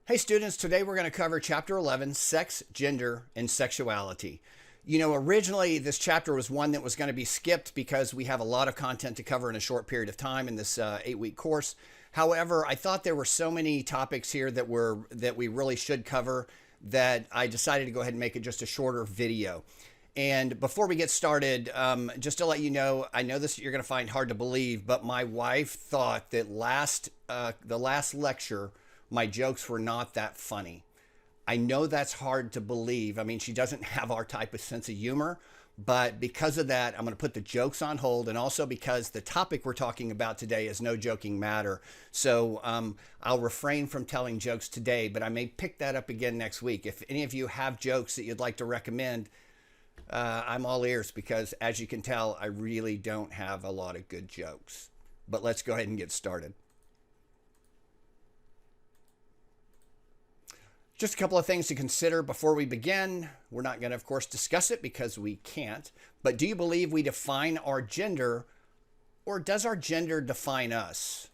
Hey students, today we're going to cover Chapter 11, Sex, Gender, and Sexuality. You know, originally this chapter was one that was going to be skipped because we have a lot of content to cover in a short period of time in this 8-week course. However, I thought there were so many topics here that we really should cover that I decided to go ahead and make it just a shorter video. And before we get started, just to let you know, I know this you're going to find hard to believe, but my wife thought that the last lecture my jokes were not that funny. I know that's hard to believe. I mean, she doesn't have our type of sense of humor, but because of that, I'm going to put the jokes on hold, and also because the topic we're talking about today is no joking matter. So I'll refrain from telling jokes today, but I may pick that up again next week. If any of you have jokes that you'd like to recommend, I'm all ears, because as you can tell, I really don't have a lot of good jokes. But let's go ahead and get started. Just a couple of things to consider before we begin. We're not going to, of course, discuss it because we can't. But do you believe we define our gender, or does our gender define us?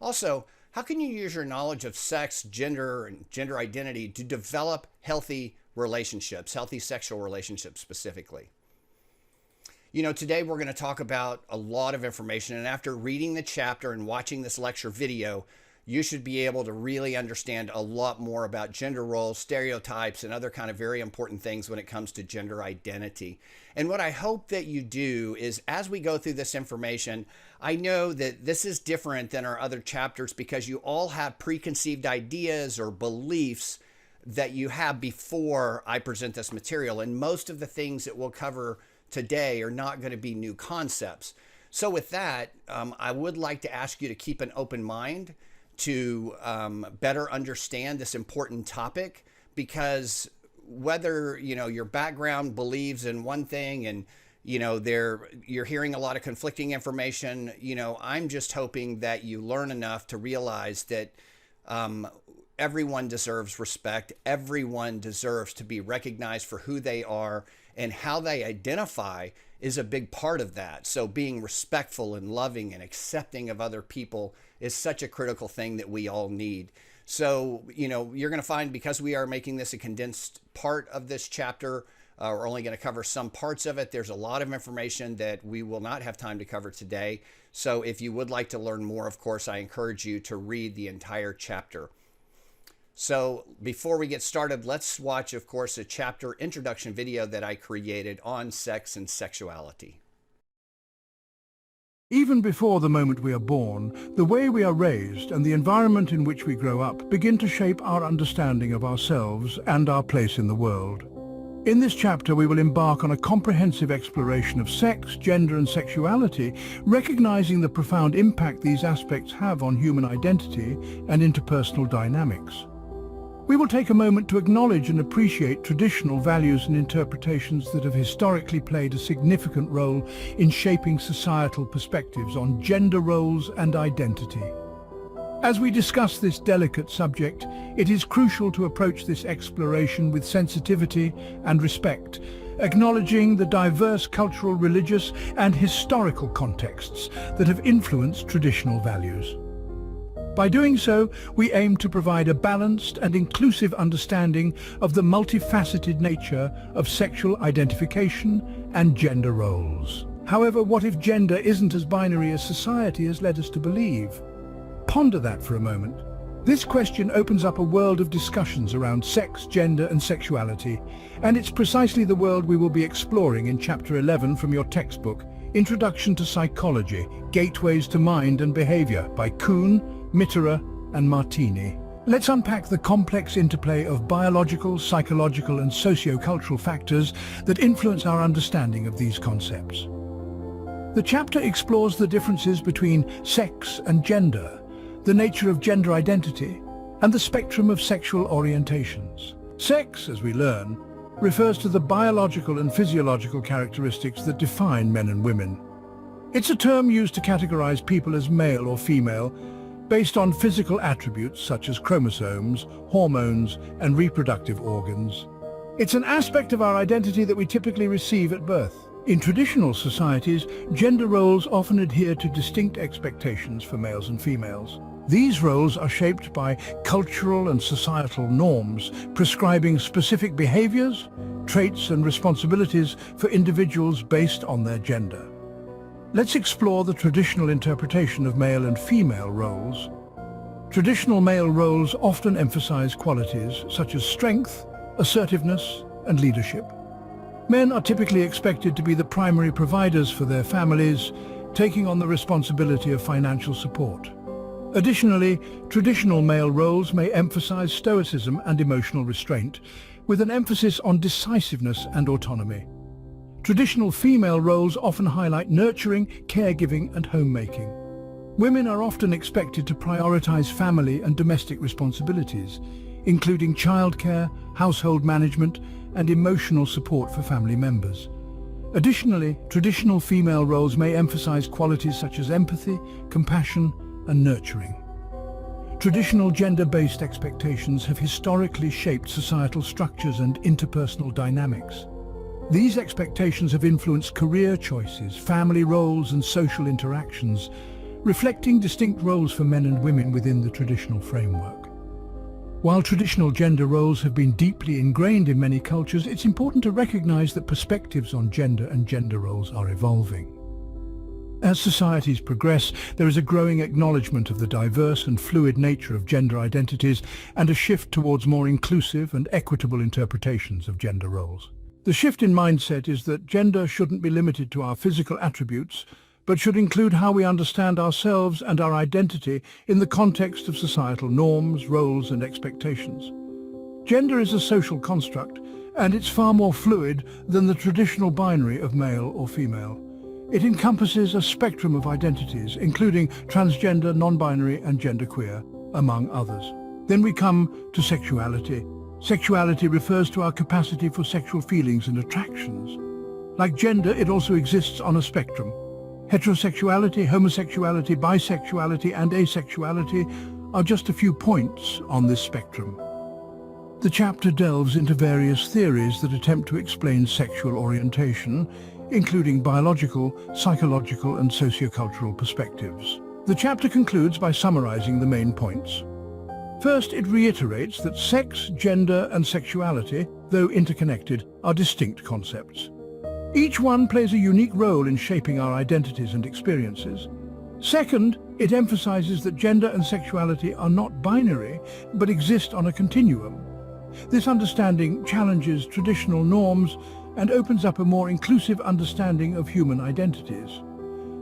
Also, how can you use your knowledge of sex, gender, and gender identity to develop healthy relationships, healthy sexual relationships specifically? You know, today we're going to talk about a lot of information, and after reading the chapter and watching this lecture video, you should be able to really understand a lot more about gender roles, stereotypes, and other kind of very important things when it comes to gender identity. And what I hope that you do is, as we go through this information, I know that this is different than our other chapters because you all have preconceived ideas or beliefs that you have before I present this material. And most of the things that we'll cover today are not going to be new concepts. So with that, I would like to ask you to keep an open mind to better understand this important topic, because whether your background believes in one thing and you're hearing a lot of conflicting information, I'm just hoping that you learn enough to realize that everyone deserves respect. Everyone deserves to be recognized for who they are, and how they identify is a big part of that. So being respectful and loving and accepting of other people is such a critical thing that we all need. So, you're going to find, because we are making this a condensed part of this chapter, we're only going to cover some parts of it. There's a lot of information that we will not have time to cover today. So if you would like to learn more, of course, I encourage you to read the entire chapter. So before we get started, let's watch, of course, a chapter introduction video that I created on sex and sexuality. Even before the moment we are born, the way we are raised and the environment in which we grow up begin to shape our understanding of ourselves and our place in the world. In this chapter, we will embark on a comprehensive exploration of sex, gender, and sexuality, recognizing the profound impact these aspects have on human identity and interpersonal dynamics. We will take a moment to acknowledge and appreciate traditional values and interpretations that have historically played a significant role in shaping societal perspectives on gender roles and identity. As we discuss this delicate subject, it is crucial to approach this exploration with sensitivity and respect, acknowledging the diverse cultural, religious, and historical contexts that have influenced traditional values. By doing so, we aim to provide a balanced and inclusive understanding of the multifaceted nature of sexual identification and gender roles. However, what if gender isn't as binary as society has led us to believe? Ponder that for a moment. This question opens up a world of discussions around sex, gender, and sexuality, and it's precisely the world we will be exploring in Chapter 11 from your textbook, Introduction to Psychology, Gateways to Mind and Behavior by Kuhn, Mitterer, and Martini. Let's unpack the complex interplay of biological, psychological, and socio-cultural factors that influence our understanding of these concepts. The chapter explores the differences between sex and gender, the nature of gender identity, and the spectrum of sexual orientations. Sex, as we learn, refers to the biological and physiological characteristics that define men and women. It's a term used to categorize people as male or female based on physical attributes such as chromosomes, hormones, and reproductive organs. It's an aspect of our identity that we typically receive at birth. In traditional societies, gender roles often adhere to distinct expectations for males and females. These roles are shaped by cultural and societal norms, prescribing specific behaviors, traits and responsibilities for individuals based on their gender. Let's explore the traditional interpretation of male and female roles. Traditional male roles often emphasize qualities such as strength, assertiveness, and leadership. Men are typically expected to be the primary providers for their families, taking on the responsibility of financial support. Additionally, traditional male roles may emphasize stoicism and emotional restraint, with an emphasis on decisiveness and autonomy. Traditional female roles often highlight nurturing, caregiving, and homemaking. Women are often expected to prioritize family and domestic responsibilities, including childcare, household management, and emotional support for family members. Additionally, traditional female roles may emphasize qualities such as empathy, compassion, and nurturing. Traditional gender-based expectations have historically shaped societal structures and interpersonal dynamics. These expectations have influenced career choices, family roles, and social interactions, reflecting distinct roles for men and women within the traditional framework. While traditional gender roles have been deeply ingrained in many cultures, it's important to recognize that perspectives on gender and gender roles are evolving. As societies progress, there is a growing acknowledgement of the diverse and fluid nature of gender identities and a shift towards more inclusive and equitable interpretations of gender roles. The shift in mindset is that gender shouldn't be limited to our physical attributes, but should include how we understand ourselves and our identity in the context of societal norms, roles, and expectations. Gender is a social construct, and it's far more fluid than the traditional binary of male or female. It encompasses a spectrum of identities, including transgender, non-binary, and genderqueer, among others. Then we come to sexuality. Sexuality refers to our capacity for sexual feelings and attractions. Like gender, it also exists on a spectrum. Heterosexuality, homosexuality, bisexuality, and asexuality are just a few points on this spectrum. The chapter delves into various theories that attempt to explain sexual orientation, including biological, psychological, and sociocultural perspectives. The chapter concludes by summarizing the main points. First, it reiterates that sex, gender, and sexuality, though interconnected, are distinct concepts. Each one plays a unique role in shaping our identities and experiences. Second, it emphasizes that gender and sexuality are not binary, but exist on a continuum. This understanding challenges traditional norms and opens up a more inclusive understanding of human identities.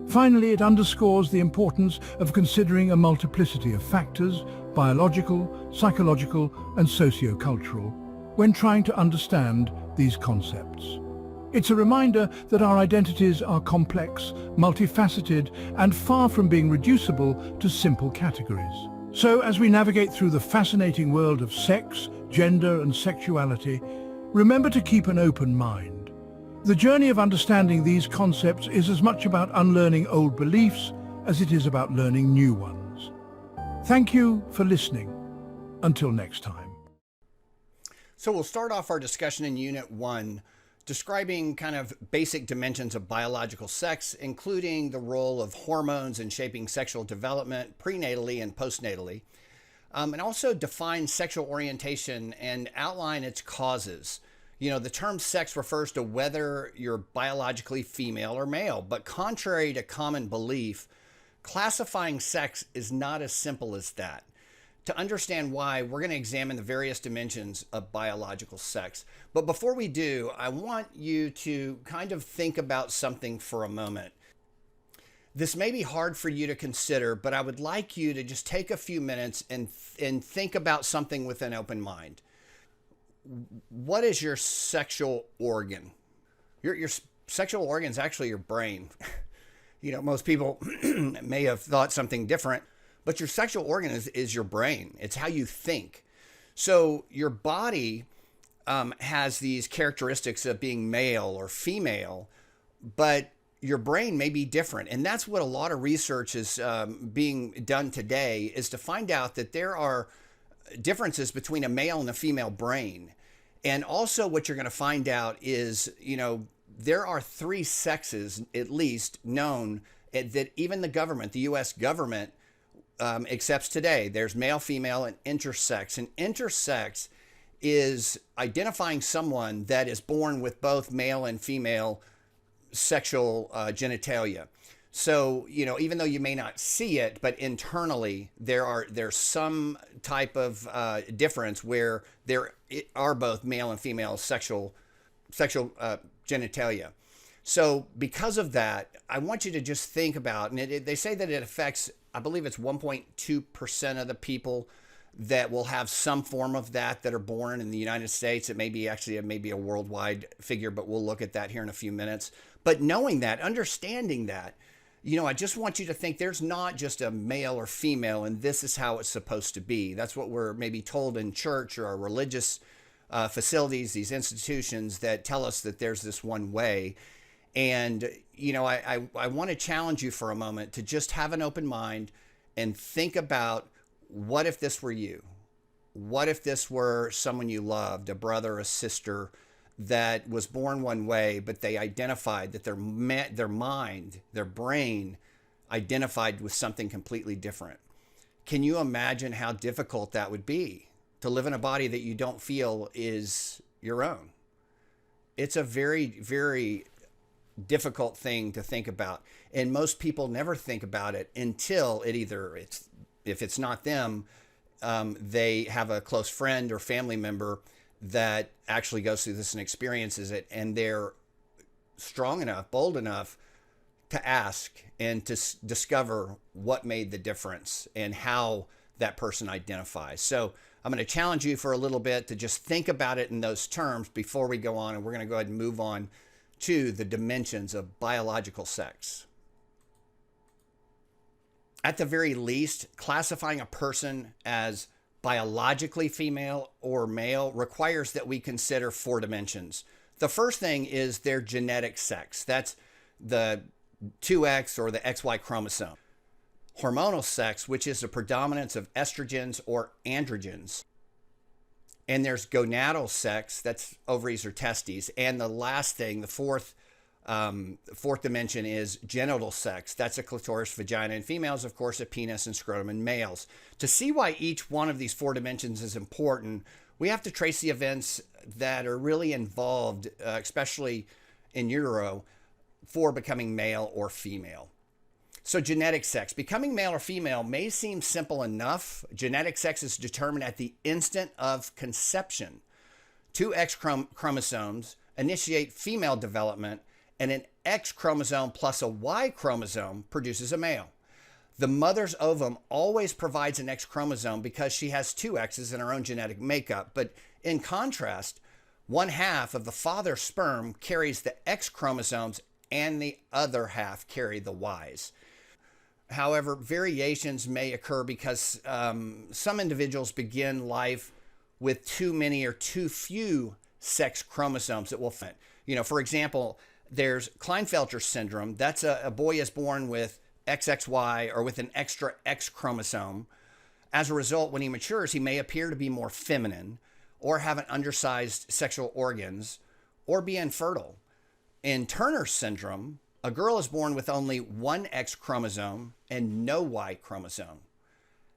Finally, it underscores the importance of considering a multiplicity of factors, biological, psychological, and sociocultural, when trying to understand these concepts. It's a reminder that our identities are complex, multifaceted, and far from being reducible to simple categories. So, as we navigate through the fascinating world of sex, gender, and sexuality, remember to keep an open mind. The journey of understanding these concepts is as much about unlearning old beliefs as it is about learning new ones. Thank you for listening. Until next time. So we'll start off our discussion in Unit 1, describing kind of basic dimensions of biological sex, including the role of hormones in shaping sexual development prenatally and postnatally, and also define sexual orientation and outline its causes. You know, the term sex refers to whether you're biologically female or male, but contrary to common belief, classifying sex is not as simple as that. To understand why, we're going to examine the various dimensions of biological sex. But before we do, I want you to kind of think about something for a moment. This may be hard for you to consider, but I would like you to just take a few minutes and think about something with an open mind. What is your sexual organ? Your sexual organ is actually your brain. You know, most people may have thought something different, but your sexual organ is your brain. It's how you think. So your body has these characteristics of being male or female, but your brain may be different. And that's what a lot of research is being done today, is to find out that there are differences between a male and a female brain. And also what you're going to find out is, you know, there are 3 sexes, at least, known that even the government, the U.S. government, accepts today. There's male, female, and intersex. And intersex is identifying someone that is born with both male and female sexual genitalia. So, even though you may not see it, but internally there's some type of difference where there are both male and female sexual genitalia. So because of that, I want you to just think about, and they say that it affects, I believe it's 1.2% of the people that will have some form of that are born in the United States. It may be a worldwide figure, but we'll look at that here in a few minutes. But knowing that, understanding that, I just want you to think there's not just a male or female, and this is how it's supposed to be. That's what we're maybe told in church or our religious facilities, these institutions that tell us that there's this one way. And, I want to challenge you for a moment to just have an open mind and think about, what if this were you? What if this were someone you loved, a brother, a sister, that was born one way, but they identified that their mind, their brain identified with something completely different? Can you imagine how difficult that would be to live in a body that you don't feel is your own? It's a very, very difficult thing to think about. And most people never think about it until if it's not them, they have a close friend or family member that actually goes through this and experiences it, and they're strong enough, bold enough to ask and to discover what made the difference and how that person identifies. So I'm going to challenge you for a little bit to just think about it in those terms before we go on, and we're going to go ahead and move on to the dimensions of biological sex. At the very least, classifying a person as biologically female or male requires that we consider 4 dimensions. The first thing is their genetic sex. That's the 2X or the XY chromosome. Hormonal sex, which is the predominance of estrogens or androgens. And there's gonadal sex, that's ovaries or testes. And the last thing, the fourth dimension, is genital sex. That's a clitoris, vagina in females, of course, a penis and scrotum in males. To see why each one of these 4 dimensions is important, we have to trace the events that are really involved, especially in utero, for becoming male or female. So genetic sex. Becoming male or female may seem simple enough. Genetic sex is determined at the instant of conception. 2 X chromosomes initiate female development, and an X chromosome plus a Y chromosome produces a male. The mother's ovum always provides an X chromosome because she has 2 X's in her own genetic makeup. But in contrast, 1/2 of the father's sperm carries the X chromosomes and the other half carry the Y's. However, variations may occur because some individuals begin life with too many or too few sex chromosomes that will fit. For example, there's Klinefelter syndrome. That's a boy is born with XXY or with an extra X chromosome. As a result, when he matures, he may appear to be more feminine or have an undersized sexual organs or be infertile. In Turner syndrome, a girl is born with only 1 X chromosome and no Y chromosome.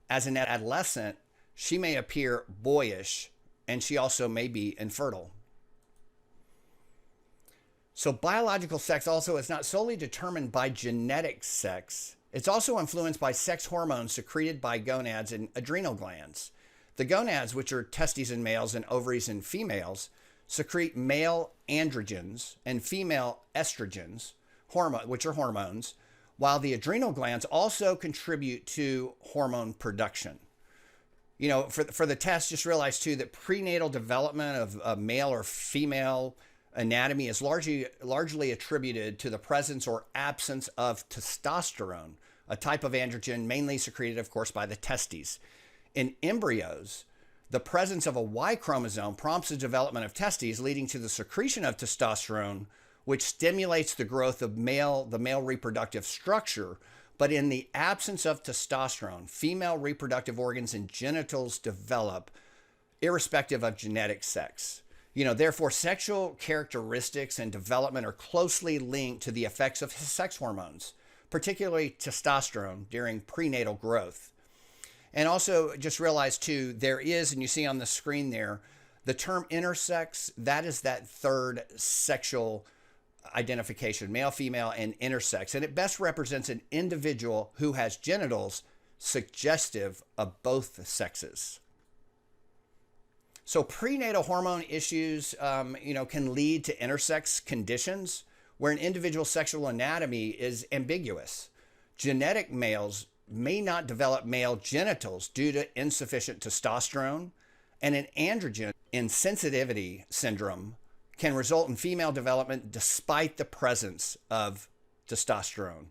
As an adolescent, she may appear boyish, and she also may be infertile. So biological sex also is not solely determined by genetic sex. It's also influenced by sex hormones secreted by gonads and adrenal glands. The gonads, which are testes in males and ovaries in females, secrete male androgens and female estrogens, which are hormones, while the adrenal glands also contribute to hormone production. For the test, just realize too that prenatal development of a male or female anatomy is largely attributed to the presence or absence of testosterone, a type of androgen mainly secreted, of course, by the testes. In embryos, the presence of a Y chromosome prompts the development of testes, leading to the secretion of testosterone, which stimulates the growth of the male reproductive structure. But in the absence of testosterone, female reproductive organs and genitals develop, irrespective of genetic sex. Therefore, sexual characteristics and development are closely linked to the effects of sex hormones, particularly testosterone during prenatal growth. And also just realize too, there is, and you see on the screen there, the term intersex, that is that third sexual identification, male, female, and intersex. And it best represents an individual who has genitals suggestive of both sexes. So prenatal hormone issues, can lead to intersex conditions where an individual's sexual anatomy is ambiguous. Genetic males may not develop male genitals due to insufficient testosterone, and an androgen insensitivity syndrome can result in female development despite the presence of testosterone.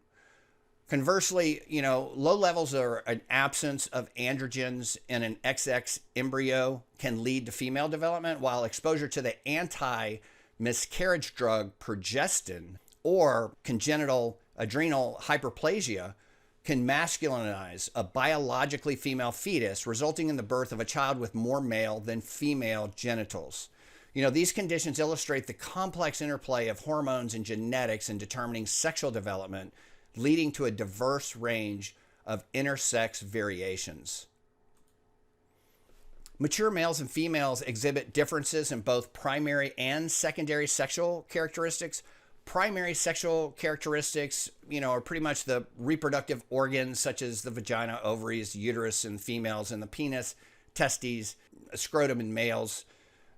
Conversely, low levels or an absence of androgens in an XX embryo can lead to female development, while exposure to the anti-miscarriage drug progestin or congenital adrenal hyperplasia can masculinize a biologically female fetus, resulting in the birth of a child with more male than female genitals. These conditions illustrate the complex interplay of hormones and genetics in determining sexual development, leading to a diverse range of intersex variations. Mature males and females exhibit differences in both primary and secondary sexual characteristics. Primary sexual characteristics, are pretty much the reproductive organs such as the vagina, ovaries, uterus in females, and the penis, testes, scrotum in males.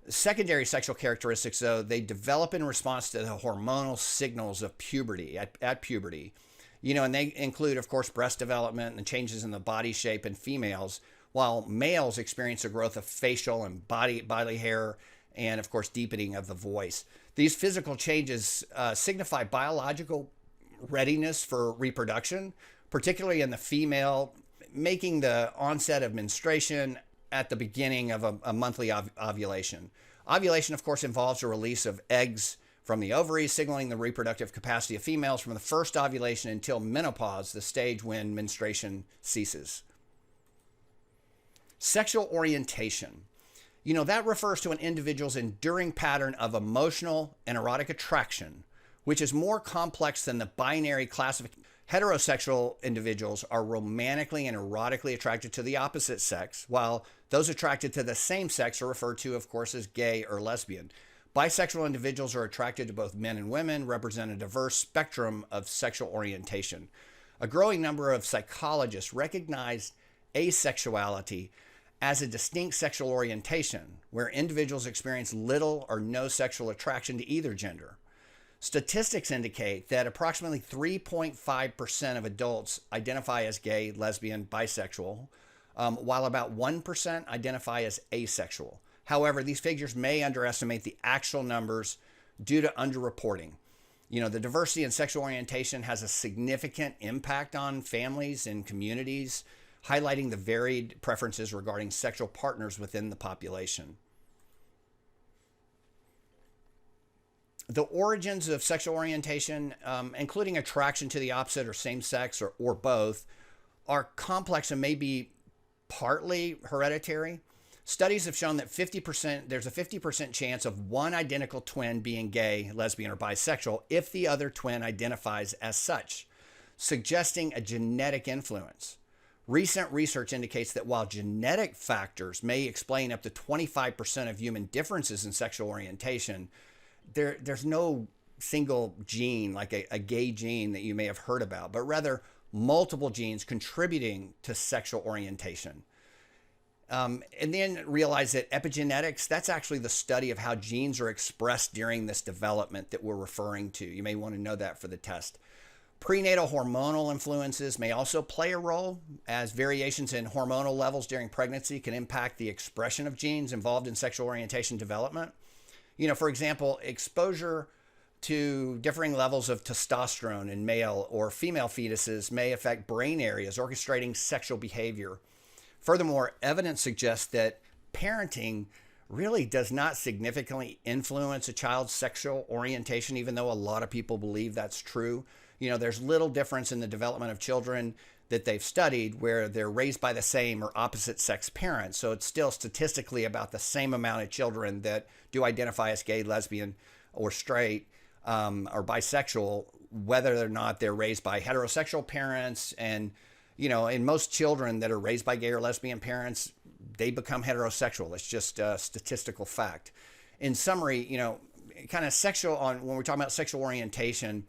Secondary sexual characteristics, though, they develop in response to the hormonal signals of puberty, at puberty. And they include, of course, breast development and changes in the body shape in females, while males experience a growth of facial and bodily hair and, of course, deepening of the voice. These physical changes signify biological readiness for reproduction, particularly in the female, making the onset of menstruation at the beginning of a monthly ovulation. Ovulation, of course, involves the release of eggs from the ovaries, signaling the reproductive capacity of females from the first ovulation until menopause, the stage when menstruation ceases. Sexual orientation. That refers to an individual's enduring pattern of emotional and erotic attraction, which is more complex than the binary classification. Heterosexual individuals are romantically and erotically attracted to the opposite sex, while those attracted to the same sex are referred to, of course, as gay or lesbian. Bisexual individuals are attracted to both men and women, represent a diverse spectrum of sexual orientation. A growing number of psychologists recognize asexuality as a distinct sexual orientation, where individuals experience little or no sexual attraction to either gender. Statistics indicate that approximately 3.5% of adults identify as gay, lesbian, bisexual, while about 1% identify as asexual. However, these figures may underestimate the actual numbers due to underreporting. The diversity in sexual orientation has a significant impact on families and communities, highlighting the varied preferences regarding sexual partners within the population. The origins of sexual orientation, including attraction to the opposite or same sex or both, are complex and may be partly hereditary. Studies have shown that there's a 50% chance of one identical twin being gay, lesbian, or bisexual if the other twin identifies as such, suggesting a genetic influence. Recent research indicates that while genetic factors may explain up to 25% of human differences in sexual orientation, there's no single gene, like a gay gene that you may have heard about, but rather multiple genes contributing to sexual orientation. And then realize that epigenetics, that's actually the study of how genes are expressed during this development that we're referring to. You may want to know that for the test. Prenatal hormonal influences may also play a role, as variations in hormonal levels during pregnancy can impact the expression of genes involved in sexual orientation development. For example, exposure to differing levels of testosterone in male or female fetuses may affect brain areas orchestrating sexual behavior. Furthermore, evidence suggests that parenting really does not significantly influence a child's sexual orientation, even though a lot of people believe that's true. There's little difference in the development of children that they've studied where they're raised by the same or opposite sex parents. So it's still statistically about the same amount of children that do identify as gay, lesbian, or straight, or bisexual, whether or not they're raised by heterosexual parents. And, And most children that are raised by gay or lesbian parents, they become heterosexual. It's just a statistical fact. In summary, kind of when we're talking about sexual orientation,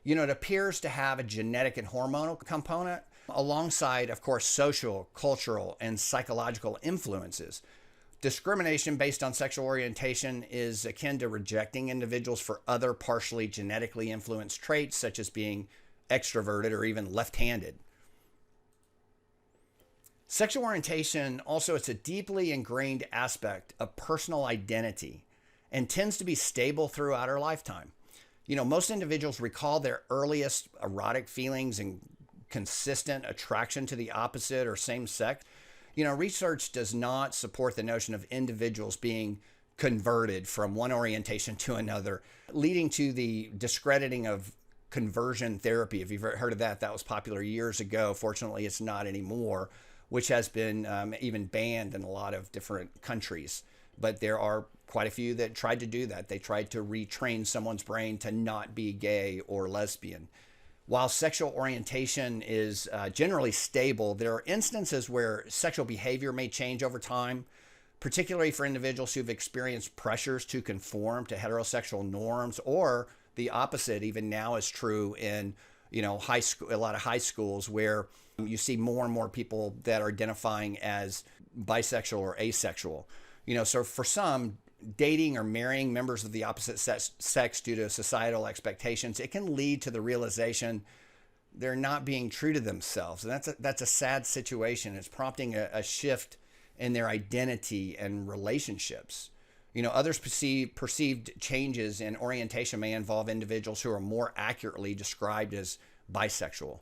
it appears to have a genetic and hormonal component alongside, of course, social, cultural, and psychological influences. Discrimination based on sexual orientation is akin to rejecting individuals for other partially genetically influenced traits, such as being extroverted or even left-handed. Sexual orientation also, it's a deeply ingrained aspect of personal identity and tends to be stable throughout our lifetime. Most individuals recall their earliest erotic feelings and consistent attraction to the opposite or same sex. Research does not support the notion of individuals being converted from one orientation to another, leading to the discrediting of conversion therapy. If you've heard of that, that was popular years ago. Fortunately, it's not anymore, which has been even banned in a lot of different countries. But there are quite a few that tried to do that. They tried to retrain someone's brain to not be gay or lesbian. While sexual orientation is generally stable, there are instances where sexual behavior may change over time, particularly for individuals who've experienced pressures to conform to heterosexual norms, or the opposite even now is true in high school, a lot of high schools, where you see more and more people that are identifying as bisexual or asexual. So for some, dating or marrying members of the opposite sex due to societal expectations, it can lead to the realization they're not being true to themselves. And that's a sad situation. It's prompting a shift in their identity and relationships. Others perceived changes in orientation may involve individuals who are more accurately described as bisexual.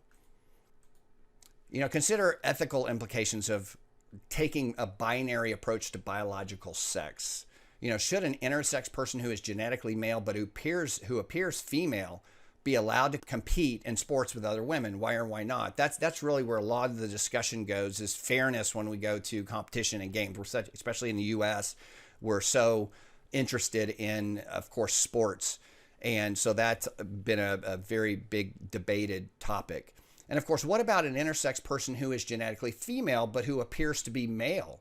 Consider ethical implications of taking a binary approach to biological sex. Should an intersex person who is genetically male but who appears female be allowed to compete in sports with other women? Why or why not? That's really where a lot of the discussion goes, is fairness when we go to competition and games. Especially in the U.S., we're so interested in, of course, sports. And so that's been a very big debated topic. And of course, what about an intersex person who is genetically female but who appears to be male?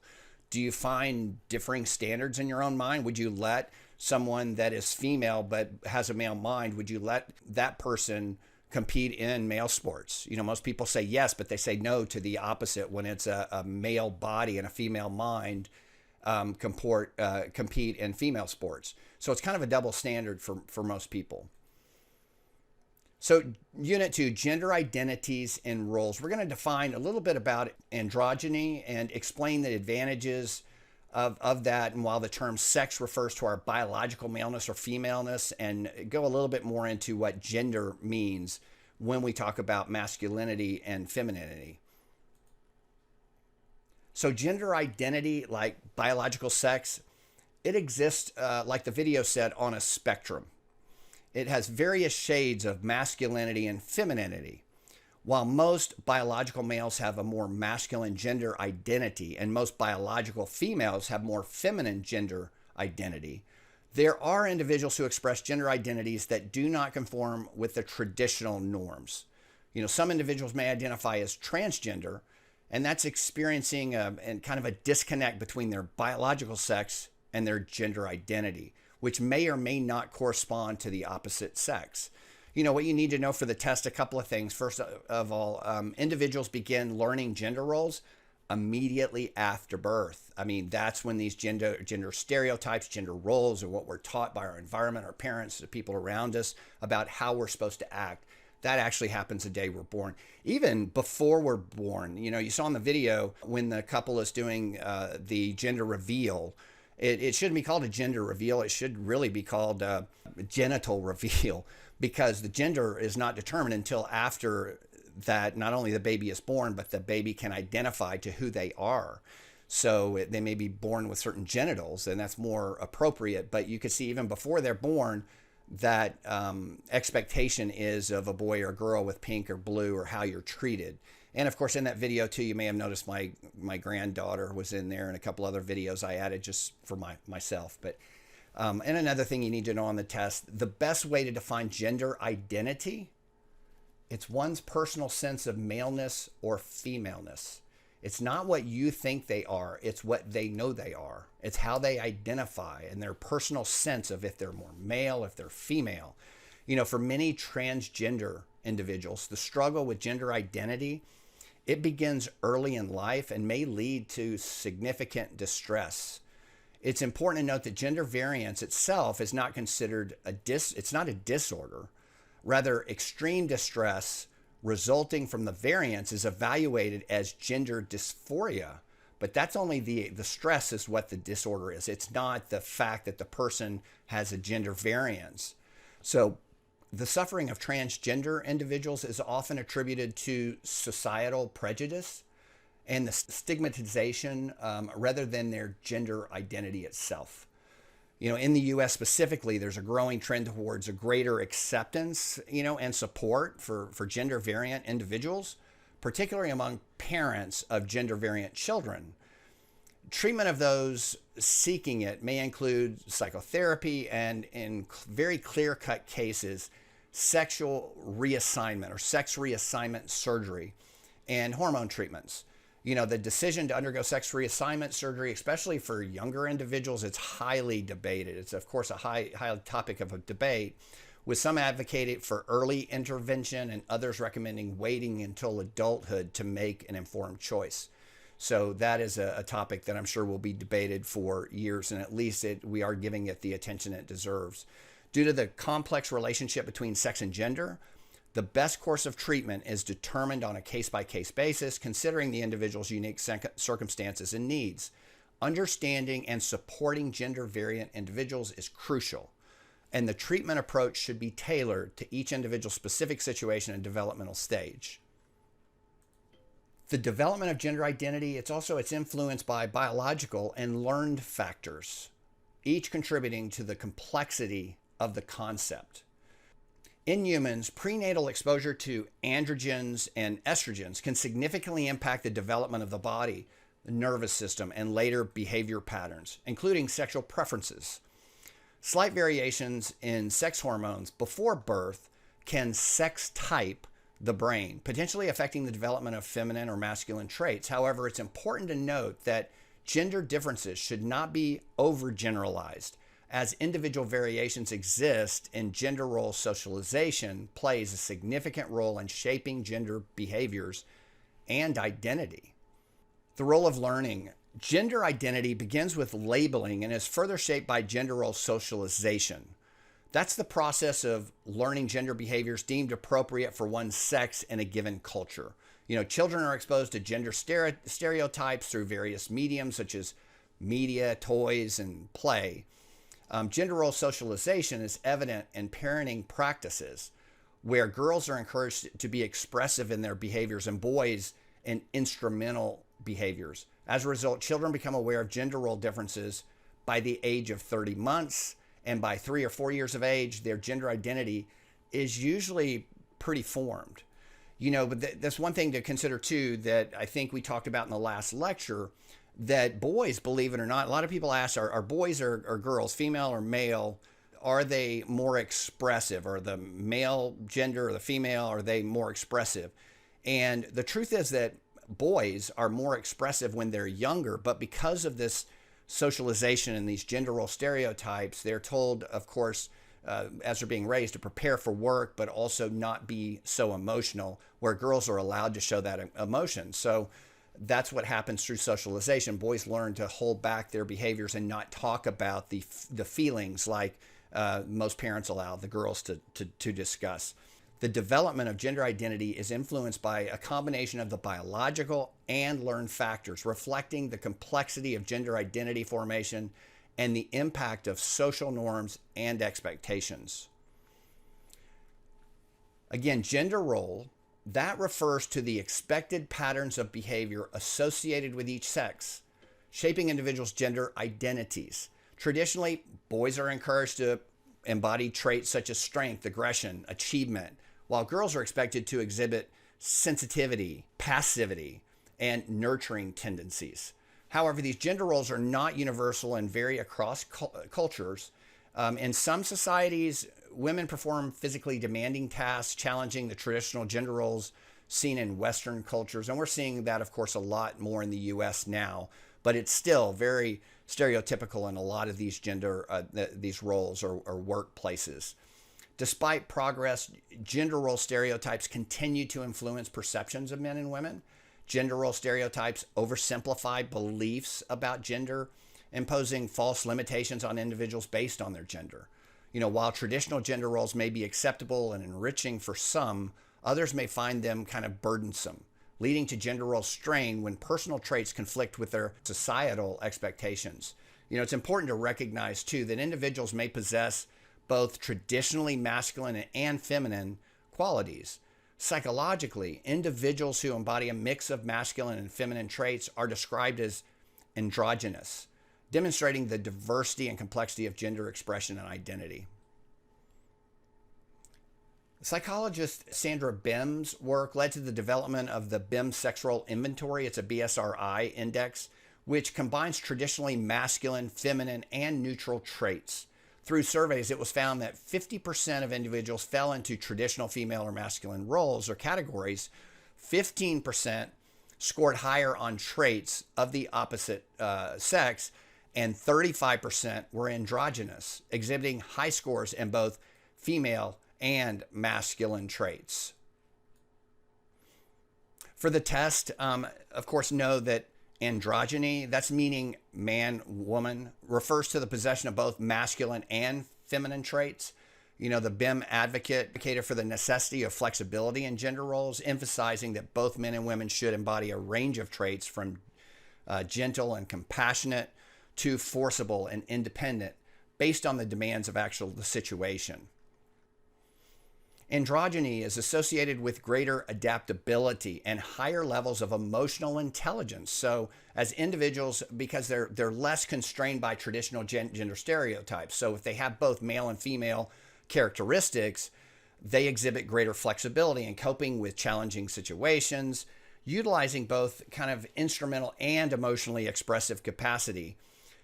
Do you find differing standards in your own mind? Would you let someone that is female but has a male mind, would you let that person compete in male sports? Most people say yes, but they say no to the opposite when it's a male body and a female mind compete in female sports. So it's kind of a double standard for most people. So Unit 2, gender identities and roles. We're going to define a little bit about androgyny and explain the advantages of that, and while the term sex refers to our biological maleness or femaleness, and go a little bit more into what gender means when we talk about masculinity and femininity. So gender identity, like biological sex, it exists, like the video said, on a spectrum. It has various shades of masculinity and femininity. While most biological males have a more masculine gender identity and most biological females have more feminine gender identity, there are individuals who express gender identities that do not conform with the traditional norms. Some individuals may identify as transgender, and that's experiencing kind of a disconnect between their biological sex and their gender identity, which may or may not correspond to the opposite sex. What you need to know for the test, a couple of things. First of all, individuals begin learning gender roles immediately after birth. That's when these gender stereotypes, gender roles, and what we're taught by our environment, our parents, the people around us about how we're supposed to act. That actually happens the day we're born. Even before we're born, you saw in the video when the couple is doing the gender reveal, it shouldn't be called a gender reveal. It should really be called a genital reveal, because the gender is not determined until after that not only the baby is born, but the baby can identify to who they are. So they may be born with certain genitals, and that's more appropriate. But you could see even before they're born that expectation is of a boy or girl with pink or blue, or how you're treated. And of course, in that video too, you may have noticed my granddaughter was in there, and a couple other videos I added just for myself. But and another thing you need to know on the test, the best way to define gender identity It's one's personal sense of maleness or femaleness. It's not what you think they are, it's what they know they are. It's how they identify and their personal sense of if they're more male, if they're female. For many transgender individuals, the struggle with gender identity, it begins early in life and may lead to significant distress. It's important to note that gender variance itself is not considered it's not a disorder. Rather, extreme distress resulting from the variance is evaluated as gender dysphoria. But that's only the stress is what the disorder is. It's not the fact that the person has a gender variance. So the suffering of transgender individuals is often attributed to societal prejudice and the stigmatization rather than their gender identity itself. In the U.S. specifically, there's a growing trend towards a greater acceptance, and support for gender variant individuals, particularly among parents of gender variant children. Treatment of those seeking it may include psychotherapy and, in very clear-cut cases, sexual reassignment or sex reassignment surgery and hormone treatments. The decision to undergo sex reassignment surgery, especially for younger individuals, it's highly debated. It's, of course, a high topic of a debate, with some advocating for early intervention and others recommending waiting until adulthood to make an informed choice. So that is a topic that I'm sure will be debated for years, and at least we are giving it the attention it deserves. Due to the complex relationship between sex and gender, the best course of treatment is determined on a case-by-case basis, considering the individual's unique circumstances and needs. Understanding and supporting gender variant individuals is crucial, and the treatment approach should be tailored to each individual's specific situation and developmental stage. The development of gender identity, it's influenced by biological and learned factors, each contributing to the complexity of the concept. In humans, prenatal exposure to androgens and estrogens can significantly impact the development of the body, the nervous system, and later behavior patterns, including sexual preferences. Slight variations in sex hormones before birth can sex type the brain, potentially affecting the development of feminine or masculine traits. However, it's important to note that gender differences should not be overgeneralized, as individual variations exist and gender role socialization plays a significant role in shaping gender behaviors and identity. The role of learning. Gender identity begins with labeling and is further shaped by gender role socialization. That's the process of learning gender behaviors deemed appropriate for one's sex in a given culture. Children are exposed to gender stereotypes through various mediums such as media, toys, and play. Gender role socialization is evident in parenting practices, where girls are encouraged to be expressive in their behaviors and boys in instrumental behaviors. As a result, children become aware of gender role differences by the age of 30 months, and by 3 or 4 years of age, their gender identity is usually pretty formed. But that's one thing to consider too, that I think we talked about in the last lecture, that boys, believe it or not, a lot of people ask, are boys or girls, female or male, are they more expressive? Or the male gender or the female, are they more expressive? And the truth is that boys are more expressive when they're younger, but because of this socialization and these gender role stereotypes, they're told, of course, as they're being raised, to prepare for work, but also not be so emotional, where girls are allowed to show that emotion. So that's what happens through socialization. Boys learn to hold back their behaviors and not talk about the feelings like most parents allow the girls to discuss. The development of gender identity is influenced by a combination of the biological and learned factors, reflecting the complexity of gender identity formation and the impact of social norms and expectations. Again, gender role, that refers to the expected patterns of behavior associated with each sex, shaping individuals' gender identities. Traditionally, boys are encouraged to embody traits such as strength, aggression, achievement, while girls are expected to exhibit sensitivity, passivity, and nurturing tendencies. However, these gender roles are not universal and vary across cultures. In some societies, women perform physically demanding tasks, challenging the traditional gender roles seen in Western cultures. And we're seeing that, of course, a lot more in the U.S. now, but it's still very stereotypical in a lot of these these roles or workplaces. Despite progress, gender role stereotypes continue to influence perceptions of men and women. Gender role stereotypes oversimplify beliefs about gender, imposing false limitations on individuals based on their gender. While traditional gender roles may be acceptable and enriching for some, others may find them kind of burdensome, leading to gender role strain when personal traits conflict with their societal expectations. It's important to recognize, too, that individuals may possess both traditionally masculine and feminine qualities. Psychologically, individuals who embody a mix of masculine and feminine traits are described as androgynous, demonstrating the diversity and complexity of gender expression and identity. Psychologist Sandra Bim's work led to the development of the Bim Sexual Inventory. It's a BSRI index, which combines traditionally masculine, feminine, and neutral traits. Through surveys, it was found that 50% of individuals fell into traditional female or masculine roles or categories. 15% scored higher on traits of the opposite sex, and 35% were androgynous, exhibiting high scores in both female and masculine traits. For the test, of course, know that androgyny, that's meaning man, woman, refers to the possession of both masculine and feminine traits. The BIM advocated for the necessity of flexibility in gender roles, emphasizing that both men and women should embody a range of traits from gentle and compassionate to forcible and independent based on the demands of the situation. Androgyny is associated with greater adaptability and higher levels of emotional intelligence. So as individuals, because they're less constrained by traditional gender stereotypes. So if they have both male and female characteristics, they exhibit greater flexibility in coping with challenging situations, utilizing both kind of instrumental and emotionally expressive capacity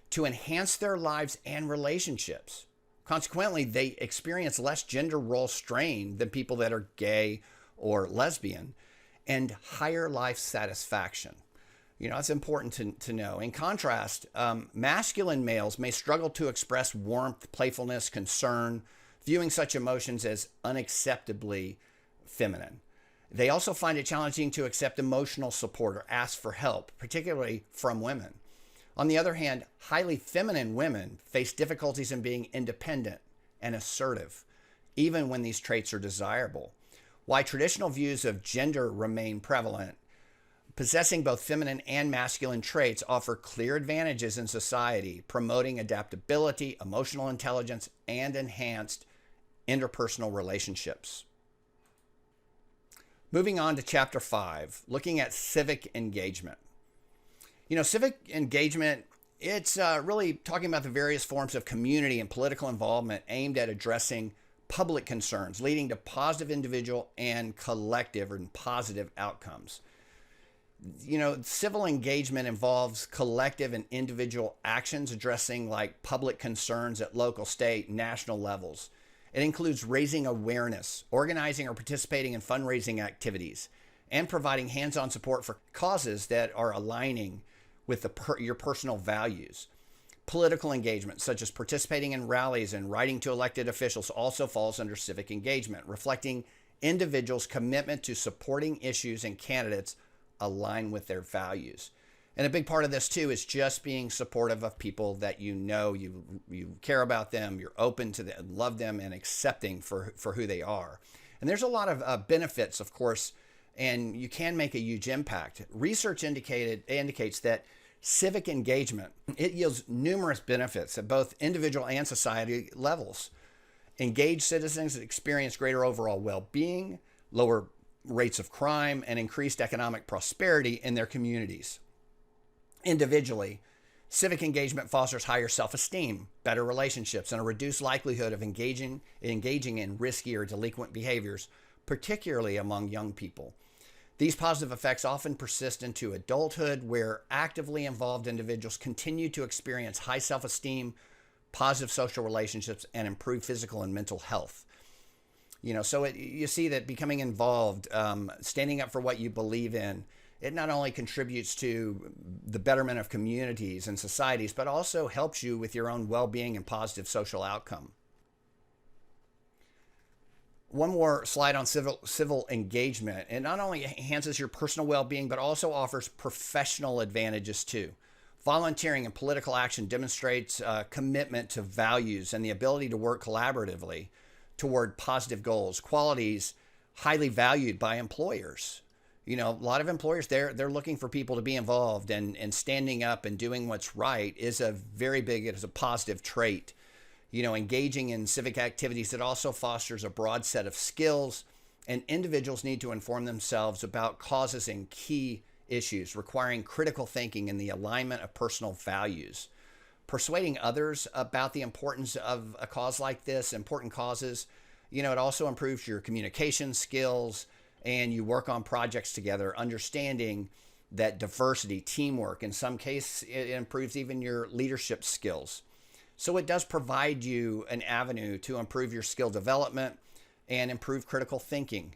to enhance their lives and relationships. Consequently, they experience less gender role strain than people that are gay or lesbian, and higher life satisfaction. It's important to know. In contrast, masculine males may struggle to express warmth, playfulness, concern, viewing such emotions as unacceptably feminine. They also find it challenging to accept emotional support or ask for help, particularly from women. On the other hand, highly feminine women face difficulties in being independent and assertive, even when these traits are desirable. While traditional views of gender remain prevalent, possessing both feminine and masculine traits offer clear advantages in society, promoting adaptability, emotional intelligence, and enhanced interpersonal relationships. Moving on to Chapter 5, looking at civic engagement. Civic engagement, it's really talking about the various forms of community and political involvement aimed at addressing public concerns, leading to positive individual and collective and positive outcomes. Civil engagement involves collective and individual actions addressing like public concerns at local, state, national levels. It includes raising awareness, organizing or participating in fundraising activities, and providing hands-on support for causes that are aligning with your personal values. Political engagement, such as participating in rallies and writing to elected officials, also falls under civic engagement, reflecting individuals' commitment to supporting issues and candidates aligned with their values. And a big part of this, too, is just being supportive of people that you care about them, you're open to them, love them, and accepting for who they are. And there's a lot of benefits, of course, and you can make a huge impact. Research indicates that civic engagement, it yields numerous benefits at both individual and society levels. Engaged citizens experience greater overall well-being, lower rates of crime, and increased economic prosperity in their communities. Individually, civic engagement fosters higher self-esteem, better relationships, and a reduced likelihood of engaging in risky or delinquent behaviors, particularly among young people. These positive effects often persist into adulthood, where actively involved individuals continue to experience high self-esteem, positive social relationships, and improved physical and mental health. So you see that becoming involved, standing up for what you believe in, it not only contributes to the betterment of communities and societies, but also helps you with your own well-being and positive social outcome. One more slide on civil engagement. It not only enhances your personal well-being, but also offers professional advantages too. Volunteering and political action demonstrates commitment to values and the ability to work collaboratively toward positive goals, qualities highly valued by employers. A lot of employers, they're looking for people to be involved, and standing up and doing what's right is a positive trait. Engaging in civic activities, it also fosters a broad set of skills, and individuals need to inform themselves about causes and key issues, requiring critical thinking and the alignment of personal values. Persuading others about the importance of a cause like this, important causes, it also improves your communication skills, and you work on projects together, understanding that diversity, teamwork, in some cases, it improves even your leadership skills. So it does provide you an avenue to improve your skill development and improve critical thinking.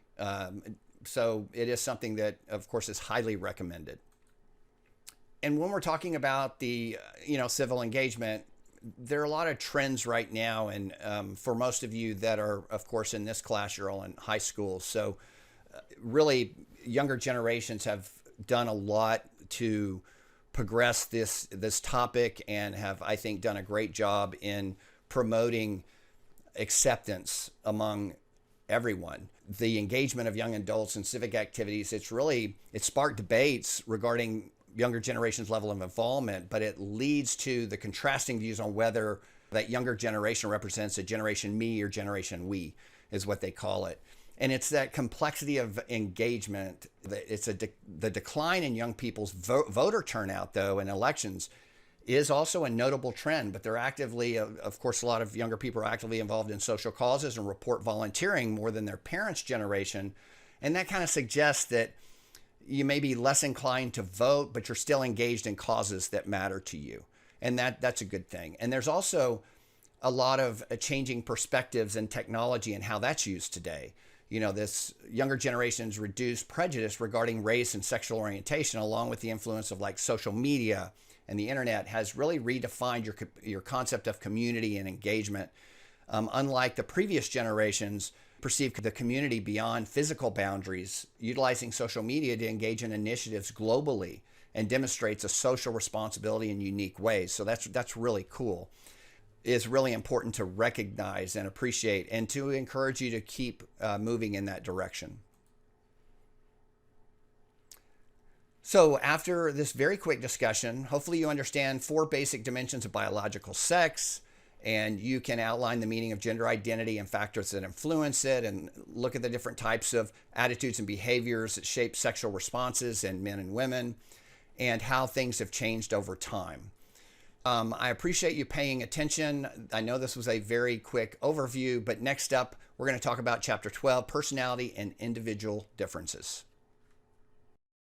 So it is something that, of course, is highly recommended. And when we're talking about the, civil engagement, there are a lot of trends right now. And for most of you that are, of course, in this class, you're all in high school. So really, younger generations have done a lot to progress this topic, and have, I think, done a great job in promoting acceptance among everyone. The engagement of young adults in civic activities, it sparked debates regarding younger generation's level of involvement, but it leads to the contrasting views on whether that younger generation represents a generation me or generation we, is what they call it. And it's that complexity of engagement. It's the decline in young people's voter turnout, though, in elections is also a notable trend. But they're actively, of course, a lot of younger people are actively involved in social causes and report volunteering more than their parents' generation. And that kind of suggests that you may be less inclined to vote, but you're still engaged in causes that matter to you. And that's a good thing. And there's also a lot of changing perspectives and technology and how that's used today. This younger generation's reduced prejudice regarding race and sexual orientation, along with the influence of social media and the internet, has really redefined your concept of community and engagement. Unlike the previous generations, perceive the community beyond physical boundaries, utilizing social media to engage in initiatives globally, and demonstrates a social responsibility in unique ways. So that's really cool. Is really important to recognize and appreciate, and to encourage you to keep moving in that direction. So after this very quick discussion, hopefully you understand 4 basic dimensions of biological sex, and you can outline the meaning of gender identity and factors that influence it, and look at the different types of attitudes and behaviors that shape sexual responses in men and women, and how things have changed over time. I appreciate you paying attention. I know this was a very quick overview, but next up, we're going to talk about Chapter 12, Personality and Individual Differences.